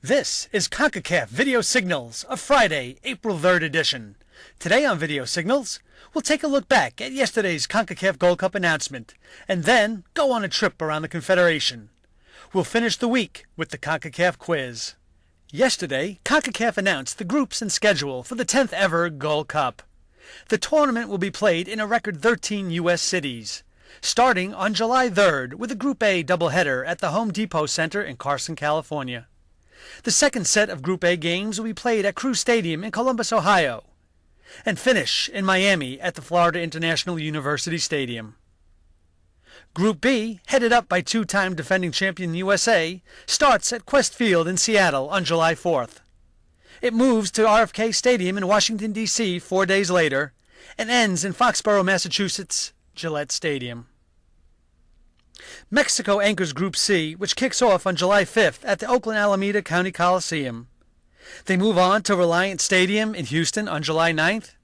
This is Concacaf Video Signals, a Friday, April 3rd edition. Today on Video Signals, we'll take a look back at yesterday's Concacaf Gold Cup announcement, and then go on a trip around the Confederation. We'll finish the week with the Concacaf quiz. Yesterday, Concacaf announced the groups and schedule for the 10th ever Gold Cup. The tournament will be played in a record 13 U.S. cities, starting on July 3rd with a Group A doubleheader at the Home Depot Center in Costa, California. The second set of Group A games will be played at Crew Stadium in Columbus, Ohio, and finish in Miami at the Florida International University Stadium. Group B, headed up by two-time defending champion USA, starts at Quest Field in Seattle on July 4th. It moves to RFK Stadium in Washington, D.C. 4 days later, and ends in Foxborough, Massachusetts, Gillette Stadium. Mexico anchors Group C, which kicks off on July 5th at the Oakland Alameda County Coliseum. They move on to Reliant Stadium in Houston on July 9th.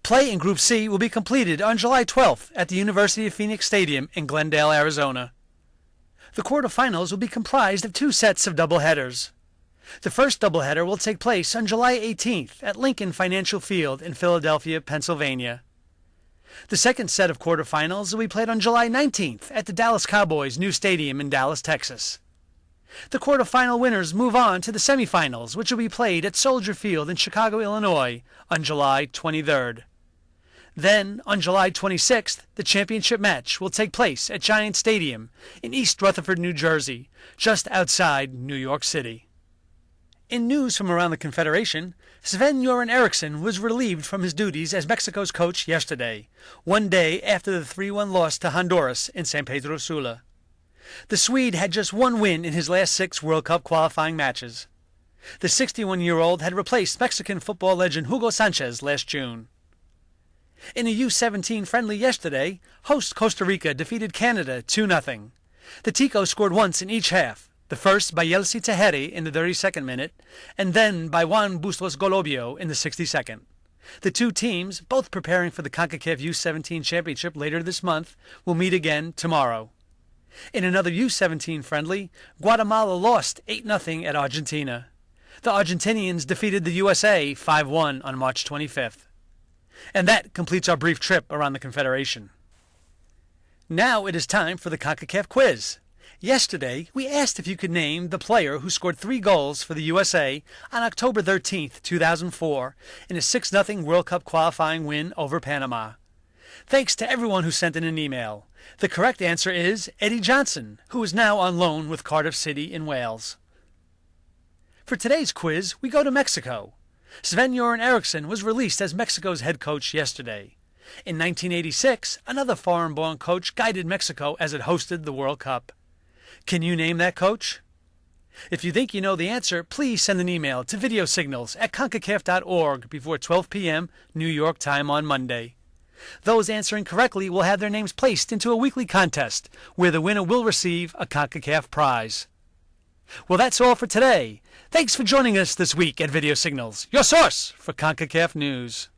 Play in Group C will be completed on July 12th at the University of Phoenix Stadium in Glendale, Arizona. The quarterfinals will be comprised of two sets of doubleheaders. The first doubleheader will take place on July 18th at Lincoln Financial Field in Philadelphia, Pennsylvania. The second set of quarterfinals will be played on July 19th at the Dallas Cowboys' new stadium in Dallas, Texas. The quarterfinal winners move on to the semifinals, which will be played at Soldier Field in Chicago, Illinois on July 23rd. Then, on July 26th, the championship match will take place at Giant Stadium in East Rutherford, New Jersey, just outside New York City. In news from around the Confederation, Sven-Göran Eriksson was relieved from his duties as Mexico's coach yesterday, 1 day after the 3-1 loss to Honduras in San Pedro Sula. The Swede had just one win in his last 6 World Cup qualifying matches. The 61-year-old had replaced Mexican football legend Hugo Sanchez last June. In a U-17 friendly yesterday, host Costa Rica defeated Canada 2-0. The Ticos scored once in each half. The first by Yeltsin Teheri in the 32nd minute, and then by Juan Bustos Golobio in the 62nd. The two teams, both preparing for the CONCACAF U-17 Championship later this month, will meet again tomorrow. In another U-17 friendly, Guatemala lost 8-0 at Argentina. The Argentinians defeated the USA 5-1 on March 25th. And that completes our brief trip around the Confederation. Now it is time for the CONCACAF quiz. Yesterday, we asked if you could name the player who scored 3 goals for the USA on October 13, 2004, in a 6-0 World Cup qualifying win over Panama. Thanks to everyone who sent in an email. The correct answer is Eddie Johnson, who is now on loan with Cardiff City in Wales. For today's quiz, we go to Mexico. Sven-Göran Eriksson was released as Mexico's head coach yesterday. In 1986, another foreign-born coach guided Mexico as it hosted the World Cup. Can you name that coach? If you think you know the answer, please send an email to videosignals@concacaf.org before 12 p.m. New York time on Monday. Those answering correctly will have their names placed into a weekly contest where the winner will receive a CONCACAF prize. Well, that's all for today. Thanks for joining us this week at Video Signals, your source for CONCACAF news.